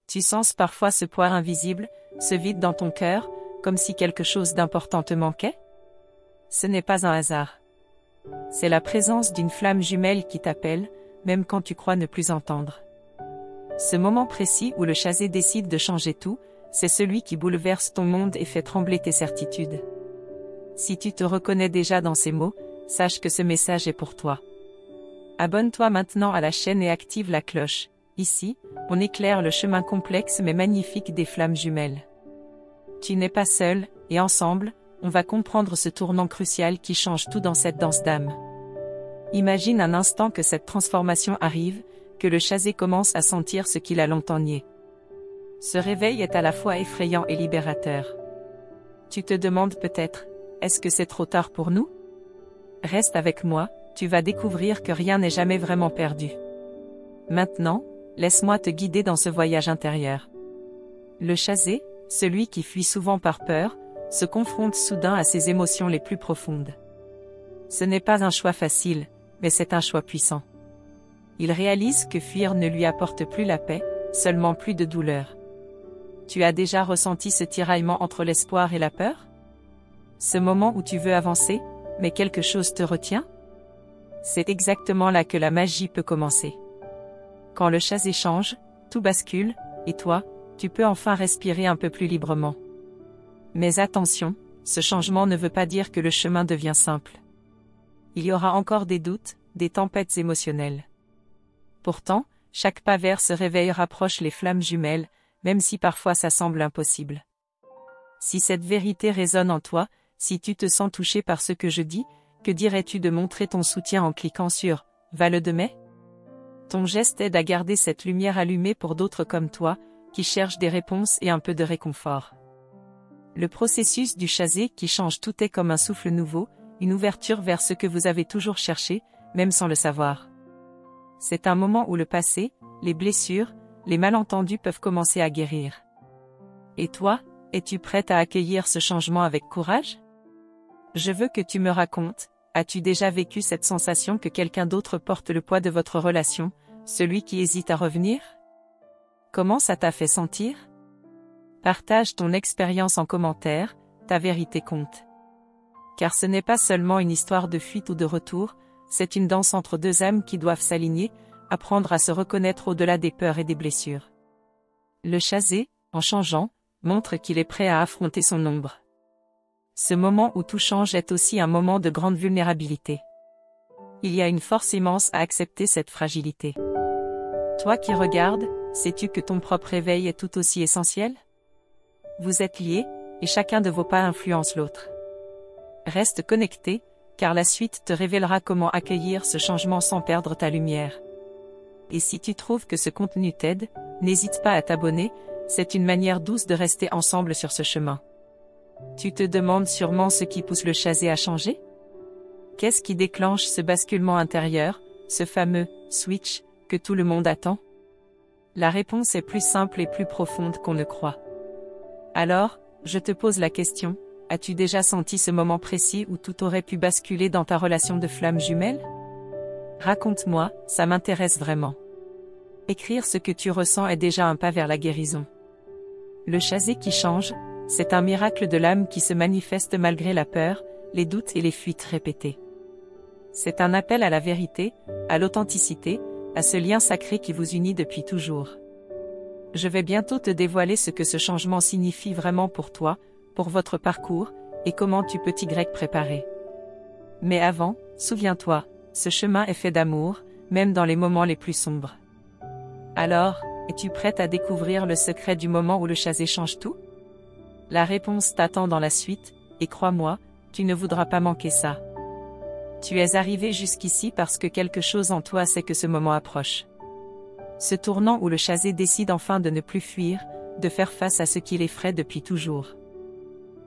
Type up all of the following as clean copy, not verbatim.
Tu sens parfois ce poids invisible, ce vide dans ton cœur, comme si quelque chose d'important te manquait? Ce n'est pas un hasard. C'est la présence d'une flamme jumelle qui t'appelle, même quand tu crois ne plus entendre. Ce moment précis où le chasé décide de changer tout, c'est celui qui bouleverse ton monde et fait trembler tes certitudes. Si tu te reconnais déjà dans ces mots, sache que ce message est pour toi. Abonne-toi maintenant à la chaîne et active la cloche. Ici, on éclaire le chemin complexe mais magnifique des flammes jumelles. Tu n'es pas seul, et ensemble, on va comprendre ce tournant crucial qui change tout dans cette danse d'âme. Imagine un instant que cette transformation arrive, que le chasé commence à sentir ce qu'il a longtemps nié. Ce réveil est à la fois effrayant et libérateur. Tu te demandes peut-être, est-ce que c'est trop tard pour nous? Reste avec moi, tu vas découvrir que rien n'est jamais vraiment perdu. Maintenant, laisse-moi te guider dans ce voyage intérieur. Le chasé, celui qui fuit souvent par peur, se confronte soudain à ses émotions les plus profondes. Ce n'est pas un choix facile, mais c'est un choix puissant. Il réalise que fuir ne lui apporte plus la paix, seulement plus de douleur. Tu as déjà ressenti ce tiraillement entre l'espoir et la peur? Ce moment où tu veux avancer, mais quelque chose te retient? C'est exactement là que la magie peut commencer. Quand le chasé change, tout bascule, et toi, tu peux enfin respirer un peu plus librement. Mais attention, ce changement ne veut pas dire que le chemin devient simple. Il y aura encore des doutes, des tempêtes émotionnelles. Pourtant, chaque pas vers ce réveil rapproche les flammes jumelles, même si parfois ça semble impossible. Si cette vérité résonne en toi, si tu te sens touché par ce que je dis, que dirais-tu de montrer ton soutien en cliquant sur « Val de Mai » ? Ton geste aide à garder cette lumière allumée pour d'autres comme toi, qui cherchent des réponses et un peu de réconfort. Le processus du chasé qui change tout est comme un souffle nouveau, une ouverture vers ce que vous avez toujours cherché, même sans le savoir. C'est un moment où le passé, les blessures, les malentendus peuvent commencer à guérir. Et toi, es-tu prête à accueillir ce changement avec courage? Je veux que tu me racontes, as-tu déjà vécu cette sensation que quelqu'un d'autre porte le poids de votre relation, celui qui hésite à revenir? Comment ça t'a fait sentir? Partage ton expérience en commentaire, ta vérité compte. Car ce n'est pas seulement une histoire de fuite ou de retour, c'est une danse entre deux âmes qui doivent s'aligner, apprendre à se reconnaître au-delà des peurs et des blessures. Le chasé, en changeant, montre qu'il est prêt à affronter son ombre. Ce moment où tout change est aussi un moment de grande vulnérabilité. Il y a une force immense à accepter cette fragilité. Toi qui regardes, sais-tu que ton propre réveil est tout aussi essentiel? Vous êtes liés, et chacun de vos pas influence l'autre. Reste connecté, car la suite te révélera comment accueillir ce changement sans perdre ta lumière. Et si tu trouves que ce contenu t'aide, n'hésite pas à t'abonner, c'est une manière douce de rester ensemble sur ce chemin. Tu te demandes sûrement ce qui pousse le chasé à changer? Qu'est-ce qui déclenche ce basculement intérieur, ce fameux « switch » que tout le monde attend? La réponse est plus simple et plus profonde qu'on ne croit. Alors, je te pose la question, as-tu déjà senti ce moment précis où tout aurait pu basculer dans ta relation de flamme jumelle? Raconte-moi, ça m'intéresse vraiment. Écrire ce que tu ressens est déjà un pas vers la guérison. Le chasé qui change, c'est un miracle de l'âme qui se manifeste malgré la peur, les doutes et les fuites répétées. C'est un appel à la vérité, à l'authenticité, à ce lien sacré qui vous unit depuis toujours. Je vais bientôt te dévoiler ce que ce changement signifie vraiment pour toi, pour votre parcours, et comment tu peux t'y préparer. Mais avant, souviens-toi, ce chemin est fait d'amour, même dans les moments les plus sombres. Alors, es-tu prête à découvrir le secret du moment où le chasé change tout? La réponse t'attend dans la suite, et crois-moi, tu ne voudras pas manquer ça. Tu es arrivé jusqu'ici parce que quelque chose en toi sait que ce moment approche. Ce tournant où le chasé décide enfin de ne plus fuir, de faire face à ce qui l'effraie depuis toujours.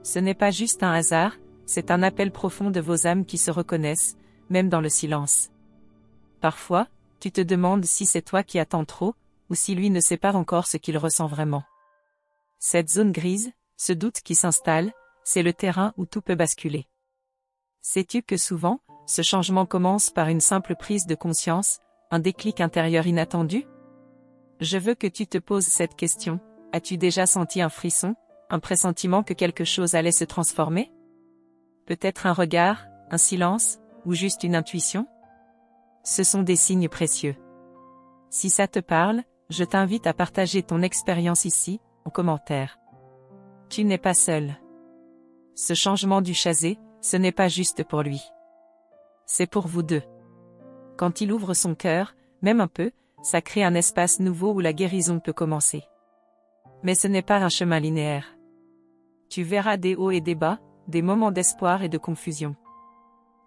Ce n'est pas juste un hasard, c'est un appel profond de vos âmes qui se reconnaissent, même dans le silence. Parfois, tu te demandes si c'est toi qui attends trop, ou si lui ne sait pas encore ce qu'il ressent vraiment. Cette zone grise, ce doute qui s'installe, c'est le terrain où tout peut basculer. Sais-tu que souvent, ce changement commence par une simple prise de conscience, un déclic intérieur inattendu? Je veux que tu te poses cette question. As-tu déjà senti un frisson, un pressentiment que quelque chose allait se transformer? Peut-être un regard, un silence, ou juste une intuition? Ce sont des signes précieux. Si ça te parle, je t'invite à partager ton expérience ici, en commentaire. Tu n'es pas seul. Ce changement du Chazé, ce n'est pas juste pour lui. C'est pour vous deux. Quand il ouvre son cœur, même un peu, ça crée un espace nouveau où la guérison peut commencer. Mais ce n'est pas un chemin linéaire. Tu verras des hauts et des bas, des moments d'espoir et de confusion.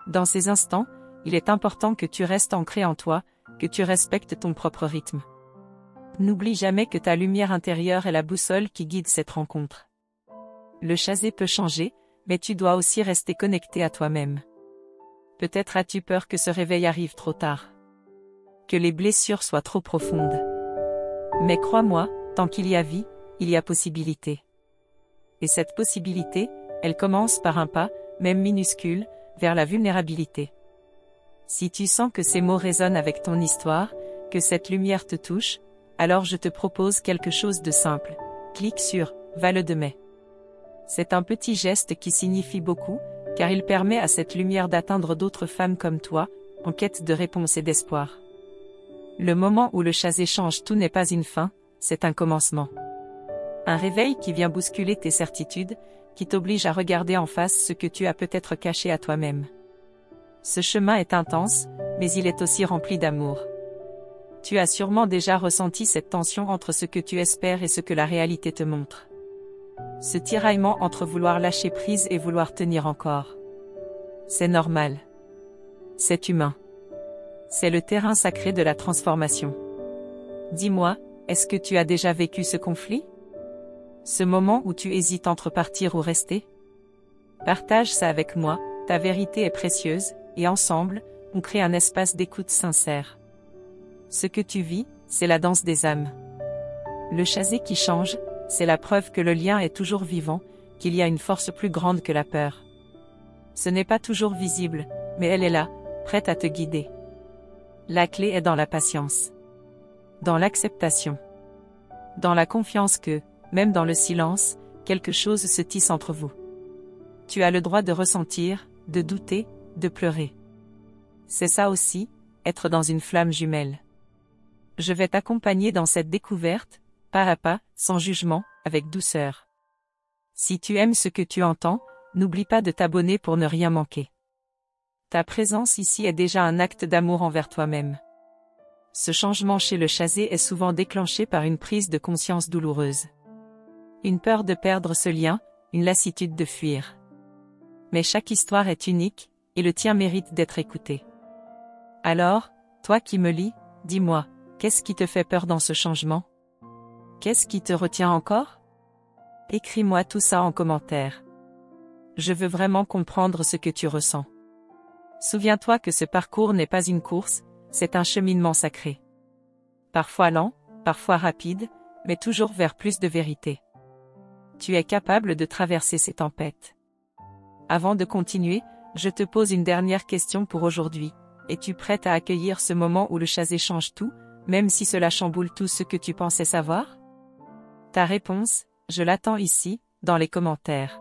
Dans ces instants, il est important que tu restes ancré en toi, que tu respectes ton propre rythme. N'oublie jamais que ta lumière intérieure est la boussole qui guide cette rencontre. Le Chazé peut changer, mais tu dois aussi rester connecté à toi-même. Peut-être as-tu peur que ce réveil arrive trop tard. Que les blessures soient trop profondes. Mais crois-moi, tant qu'il y a vie, il y a possibilité. Et cette possibilité, elle commence par un pas, même minuscule, vers la vulnérabilité. Si tu sens que ces mots résonnent avec ton histoire, que cette lumière te touche, alors je te propose quelque chose de simple. Clique sur « Va le de mai ». C'est un petit geste qui signifie beaucoup, car il permet à cette lumière d'atteindre d'autres femmes comme toi, en quête de réponse et d'espoir. Le moment où le Chazé change tout n'est pas une fin, c'est un commencement. Un réveil qui vient bousculer tes certitudes, qui t'oblige à regarder en face ce que tu as peut-être caché à toi-même. Ce chemin est intense, mais il est aussi rempli d'amour. Tu as sûrement déjà ressenti cette tension entre ce que tu espères et ce que la réalité te montre. Ce tiraillement entre vouloir lâcher prise et vouloir tenir encore. C'est normal. C'est humain. C'est le terrain sacré de la transformation. Dis-moi, est-ce que tu as déjà vécu ce conflit? Ce moment où tu hésites entre partir ou rester? Partage ça avec moi, ta vérité est précieuse, et ensemble, on crée un espace d'écoute sincère. Ce que tu vis, c'est la danse des âmes. Le Chazé qui change, c'est la preuve que le lien est toujours vivant, qu'il y a une force plus grande que la peur. Ce n'est pas toujours visible, mais elle est là, prête à te guider. La clé est dans la patience. Dans l'acceptation. Dans la confiance que, même dans le silence, quelque chose se tisse entre vous. Tu as le droit de ressentir, de douter, de pleurer. C'est ça aussi, être dans une flamme jumelle. Je vais t'accompagner dans cette découverte, pas à pas, sans jugement, avec douceur. Si tu aimes ce que tu entends, n'oublie pas de t'abonner pour ne rien manquer. Ta présence ici est déjà un acte d'amour envers toi-même. Ce changement chez le Chazé est souvent déclenché par une prise de conscience douloureuse. Une peur de perdre ce lien, une lassitude de fuir. Mais chaque histoire est unique, et le tien mérite d'être écouté. Alors, toi qui me lis, dis-moi, qu'est-ce qui te fait peur dans ce changement? Qu'est-ce qui te retient encore? Écris-moi tout ça en commentaire. Je veux vraiment comprendre ce que tu ressens. Souviens-toi que ce parcours n'est pas une course, c'est un cheminement sacré. Parfois lent, parfois rapide, mais toujours vers plus de vérité. Tu es capable de traverser ces tempêtes. Avant de continuer, je te pose une dernière question pour aujourd'hui. Es-tu prête à accueillir ce moment où le Chazé change tout, même si cela chamboule tout ce que tu pensais savoir? Ta réponse, je l'attends ici, dans les commentaires.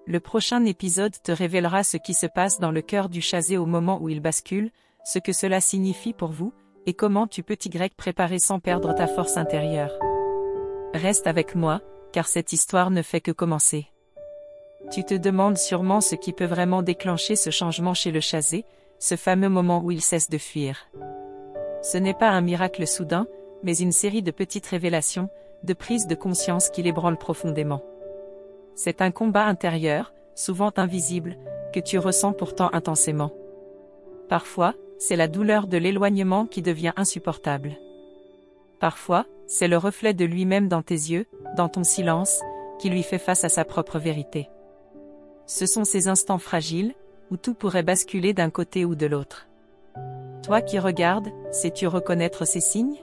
Le prochain épisode te révélera ce qui se passe dans le cœur du Chazé au moment où il bascule, ce que cela signifie pour vous, et comment tu peux t'y préparer sans perdre ta force intérieure. Reste avec moi, car cette histoire ne fait que commencer. Tu te demandes sûrement ce qui peut vraiment déclencher ce changement chez le Chazé, ce fameux moment où il cesse de fuir. Ce n'est pas un miracle soudain, mais une série de petites révélations, de prises de conscience qui l'ébranlent profondément. C'est un combat intérieur, souvent invisible, que tu ressens pourtant intensément. Parfois, c'est la douleur de l'éloignement qui devient insupportable. Parfois, c'est le reflet de lui-même dans tes yeux, dans ton silence, qui lui fait face à sa propre vérité. Ce sont ces instants fragiles, où tout pourrait basculer d'un côté ou de l'autre. Toi qui regardes, sais-tu reconnaître ces signes?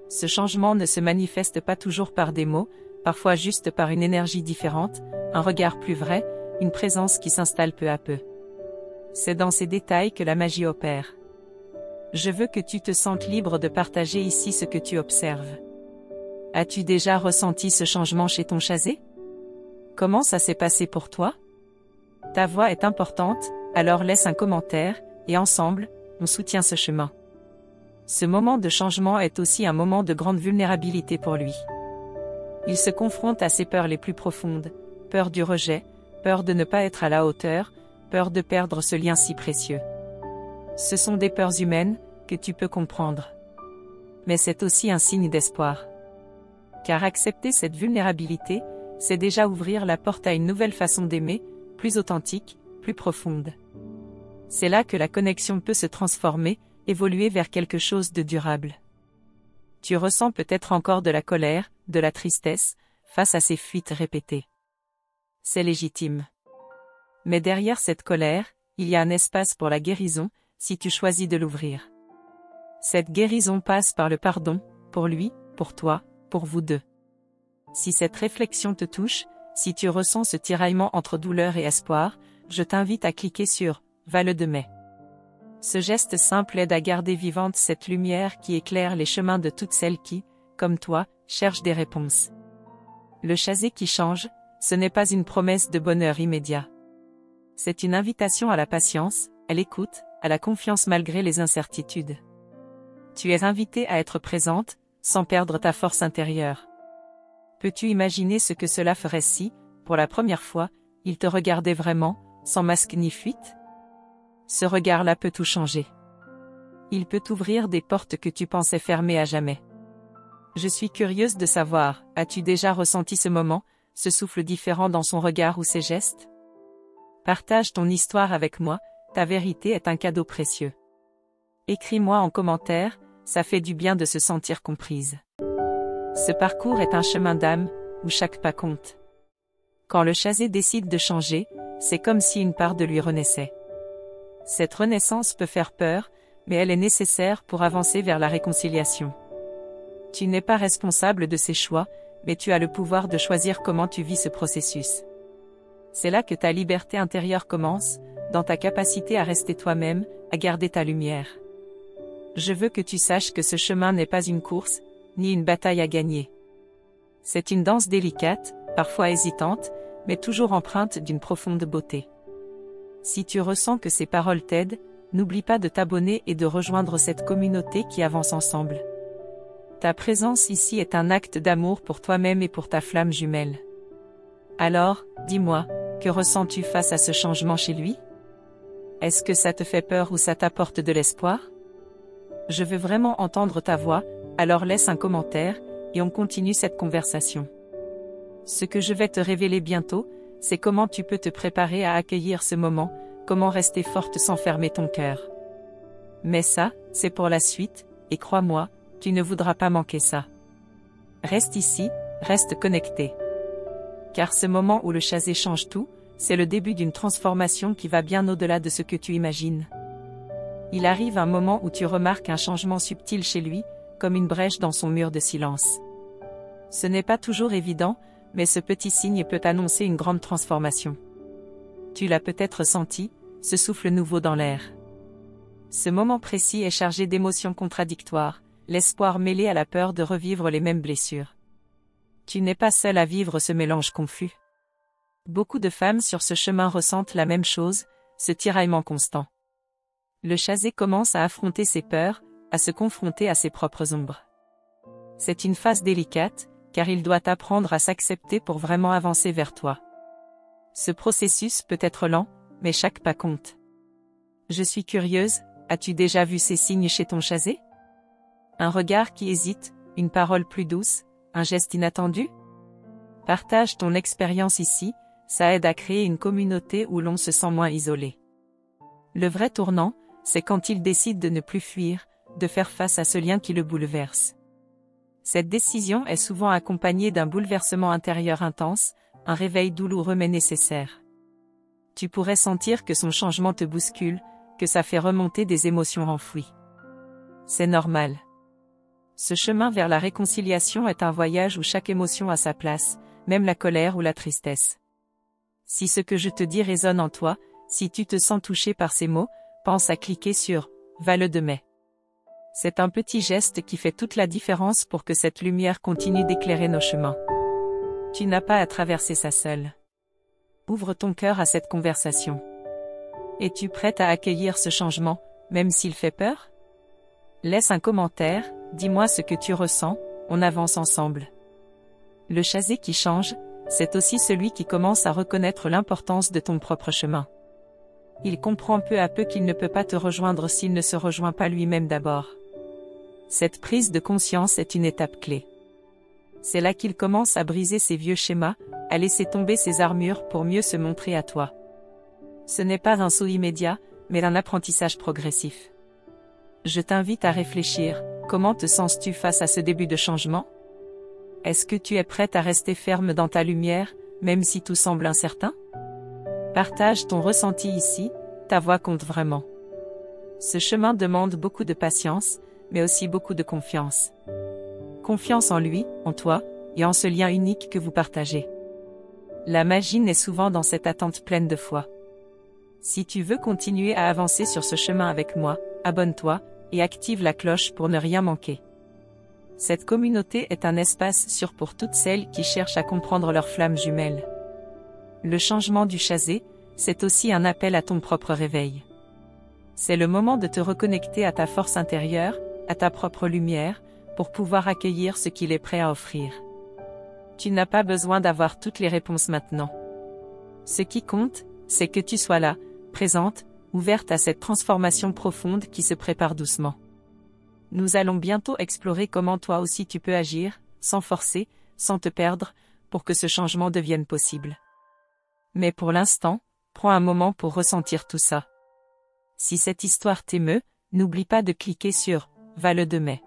Ce changement ne se manifeste pas toujours par des mots, parfois juste par une énergie différente, un regard plus vrai, une présence qui s'installe peu à peu. C'est dans ces détails que la magie opère. Je veux que tu te sentes libre de partager ici ce que tu observes. As-tu déjà ressenti ce changement chez ton chasé? Comment ça s'est passé pour toi? Ta voix est importante, alors laisse un commentaire, et ensemble, on soutient ce chemin. Ce moment de changement est aussi un moment de grande vulnérabilité pour lui. Il se confronte à ses peurs les plus profondes, peur du rejet, peur de ne pas être à la hauteur, peur de perdre ce lien si précieux. Ce sont des peurs humaines, que tu peux comprendre. Mais c'est aussi un signe d'espoir. Car accepter cette vulnérabilité, c'est déjà ouvrir la porte à une nouvelle façon d'aimer, plus authentique, plus profonde. C'est là que la connexion peut se transformer, évoluer vers quelque chose de durable. Tu ressens peut-être encore de la colère, de la tristesse, face à ces fuites répétées. C'est légitime. Mais derrière cette colère, il y a un espace pour la guérison, si tu choisis de l'ouvrir. Cette guérison passe par le pardon, pour lui, pour toi, pour vous deux. Si cette réflexion te touche, si tu ressens ce tiraillement entre douleur et espoir, je t'invite à cliquer sur « Vale de mai ». Ce geste simple aide à garder vivante cette lumière qui éclaire les chemins de toutes celles qui, comme toi, cherchent des réponses. Le chasé qui change, ce n'est pas une promesse de bonheur immédiat. C'est une invitation à la patience, à l'écoute, à la confiance malgré les incertitudes. Tu es invité à être présente, sans perdre ta force intérieure. Peux-tu imaginer ce que cela ferait si, pour la première fois, il te regardait vraiment, sans masque ni fuite? Ce regard-là peut tout changer. Il peut t'ouvrir des portes que tu pensais fermées à jamais. Je suis curieuse de savoir, as-tu déjà ressenti ce moment, ce souffle différent dans son regard ou ses gestes? Partage ton histoire avec moi, ta vérité est un cadeau précieux. Écris-moi en commentaire, ça fait du bien de se sentir comprise. Ce parcours est un chemin d'âme, où chaque pas compte. Quand le chasé décide de changer, c'est comme si une part de lui renaissait. Cette renaissance peut faire peur, mais elle est nécessaire pour avancer vers la réconciliation. Tu n'es pas responsable de ces choix, mais tu as le pouvoir de choisir comment tu vis ce processus. C'est là que ta liberté intérieure commence, dans ta capacité à rester toi-même, à garder ta lumière. Je veux que tu saches que ce chemin n'est pas une course, ni une bataille à gagner. C'est une danse délicate, parfois hésitante, mais toujours empreinte d'une profonde beauté. Si tu ressens que ces paroles t'aident, n'oublie pas de t'abonner et de rejoindre cette communauté qui avance ensemble. Ta présence ici est un acte d'amour pour toi-même et pour ta flamme jumelle. Alors, dis-moi, que ressens-tu face à ce changement chez lui? Est-ce que ça te fait peur ou ça t'apporte de l'espoir? Je veux vraiment entendre ta voix, alors laisse un commentaire, et on continue cette conversation. Ce que je vais te révéler bientôt, c'est comment tu peux te préparer à accueillir ce moment, comment rester forte sans fermer ton cœur. Mais ça, c'est pour la suite, et crois-moi, tu ne voudras pas manquer ça. Reste ici, reste connecté. Car ce moment où le chasé change tout, c'est le début d'une transformation qui va bien au-delà de ce que tu imagines. Il arrive un moment où tu remarques un changement subtil chez lui, comme une brèche dans son mur de silence. Ce n'est pas toujours évident, mais ce petit signe peut annoncer une grande transformation. Tu l'as peut-être senti, ce souffle nouveau dans l'air. Ce moment précis est chargé d'émotions contradictoires, l'espoir mêlé à la peur de revivre les mêmes blessures. Tu n'es pas seul à vivre ce mélange confus. Beaucoup de femmes sur ce chemin ressentent la même chose, ce tiraillement constant. Le chasé commence à affronter ses peurs, à se confronter à ses propres ombres. C'est une phase délicate, car il doit apprendre à s'accepter pour vraiment avancer vers toi. Ce processus peut être lent, mais chaque pas compte. Je suis curieuse, as-tu déjà vu ces signes chez ton chasé? Un regard qui hésite, une parole plus douce, un geste inattendu? Partage ton expérience ici, ça aide à créer une communauté où l'on se sent moins isolé. Le vrai tournant, c'est quand il décide de ne plus fuir, de faire face à ce lien qui le bouleverse. Cette décision est souvent accompagnée d'un bouleversement intérieur intense, un réveil douloureux mais nécessaire. Tu pourrais sentir que son changement te bouscule, que ça fait remonter des émotions enfouies. C'est normal. Ce chemin vers la réconciliation est un voyage où chaque émotion a sa place, même la colère ou la tristesse. Si ce que je te dis résonne en toi, si tu te sens touché par ces mots, pense à cliquer sur « Vale de mai ». C'est un petit geste qui fait toute la différence pour que cette lumière continue d'éclairer nos chemins. Tu n'as pas à traverser ça seul. Ouvre ton cœur à cette conversation. Es-tu prête à accueillir ce changement, même s'il fait peur? Laisse un commentaire, dis-moi ce que tu ressens, on avance ensemble. Le chasé qui change, c'est aussi celui qui commence à reconnaître l'importance de ton propre chemin. Il comprend peu à peu qu'il ne peut pas te rejoindre s'il ne se rejoint pas lui-même d'abord. Cette prise de conscience est une étape clé. C'est là qu'il commence à briser ses vieux schémas, à laisser tomber ses armures pour mieux se montrer à toi. Ce n'est pas un saut immédiat, mais un apprentissage progressif. Je t'invite à réfléchir, comment te sens-tu face à ce début de changement? Est-ce que tu es prête à rester ferme dans ta lumière, même si tout semble incertain? Partage ton ressenti ici, ta voix compte vraiment. Ce chemin demande beaucoup de patience, mais aussi beaucoup de confiance. Confiance en lui, en toi, et en ce lien unique que vous partagez. La magie naît souvent dans cette attente pleine de foi. Si tu veux continuer à avancer sur ce chemin avec moi, abonne-toi, et active la cloche pour ne rien manquer. Cette communauté est un espace sûr pour toutes celles qui cherchent à comprendre leur flamme jumelle. Le changement du chasé, c'est aussi un appel à ton propre réveil. C'est le moment de te reconnecter à ta force intérieure, à ta propre lumière, pour pouvoir accueillir ce qu'il est prêt à offrir. Tu n'as pas besoin d'avoir toutes les réponses maintenant. Ce qui compte, c'est que tu sois là, présente, ouverte à cette transformation profonde qui se prépare doucement. Nous allons bientôt explorer comment toi aussi tu peux agir, sans forcer, sans te perdre, pour que ce changement devienne possible. Mais pour l'instant, prends un moment pour ressentir tout ça. Si cette histoire t'émeut, n'oublie pas de cliquer sur « Va le 2 mai ».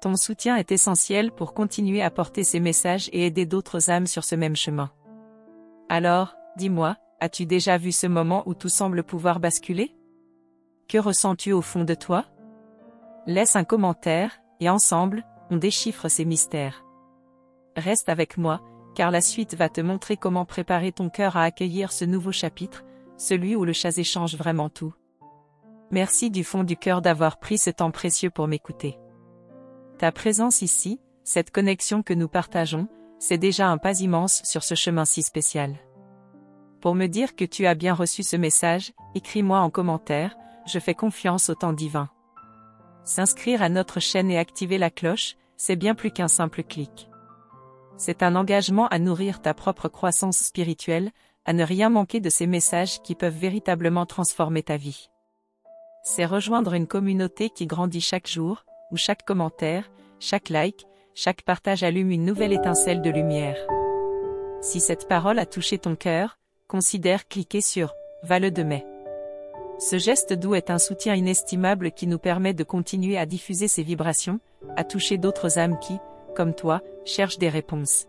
Ton soutien est essentiel pour continuer à porter ces messages et aider d'autres âmes sur ce même chemin. Alors, dis-moi, as-tu déjà vu ce moment où tout semble pouvoir basculer? Que ressens-tu au fond de toi? Laisse un commentaire, et ensemble, on déchiffre ces mystères. Reste avec moi, car la suite va te montrer comment préparer ton cœur à accueillir ce nouveau chapitre, celui où le chasé change vraiment tout. Merci du fond du cœur d'avoir pris ce temps précieux pour m'écouter. Ta présence ici, cette connexion que nous partageons, c'est déjà un pas immense sur ce chemin si spécial. Pour me dire que tu as bien reçu ce message, écris-moi en commentaire, je fais confiance au temps divin. S'inscrire à notre chaîne et activer la cloche, c'est bien plus qu'un simple clic. C'est un engagement à nourrir ta propre croissance spirituelle, à ne rien manquer de ces messages qui peuvent véritablement transformer ta vie. C'est rejoindre une communauté qui grandit chaque jour, où chaque commentaire, chaque like, chaque partage allume une nouvelle étincelle de lumière. Si cette parole a touché ton cœur, considère cliquer sur « Va le 2 mai ». Ce geste doux est un soutien inestimable qui nous permet de continuer à diffuser ces vibrations, à toucher d'autres âmes qui, comme toi, cherchent des réponses.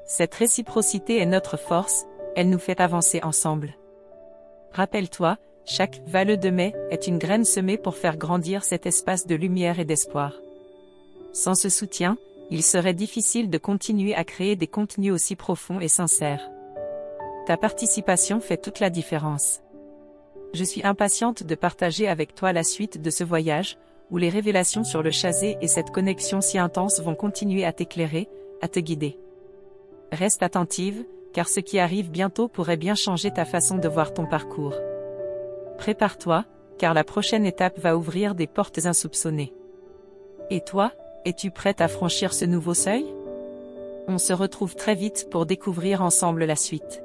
Cette réciprocité est notre force, elle nous fait avancer ensemble. Rappelle-toi, chaque « Va le 2 mai » est une graine semée pour faire grandir cet espace de lumière et d'espoir. Sans ce soutien, il serait difficile de continuer à créer des contenus aussi profonds et sincères. Ta participation fait toute la différence. Je suis impatiente de partager avec toi la suite de ce voyage, où les révélations sur le chasé et cette connexion si intense vont continuer à t'éclairer, à te guider. Reste attentive, car ce qui arrive bientôt pourrait bien changer ta façon de voir ton parcours. Prépare-toi, car la prochaine étape va ouvrir des portes insoupçonnées. Et toi, es-tu prête à franchir ce nouveau seuil? On se retrouve très vite pour découvrir ensemble la suite.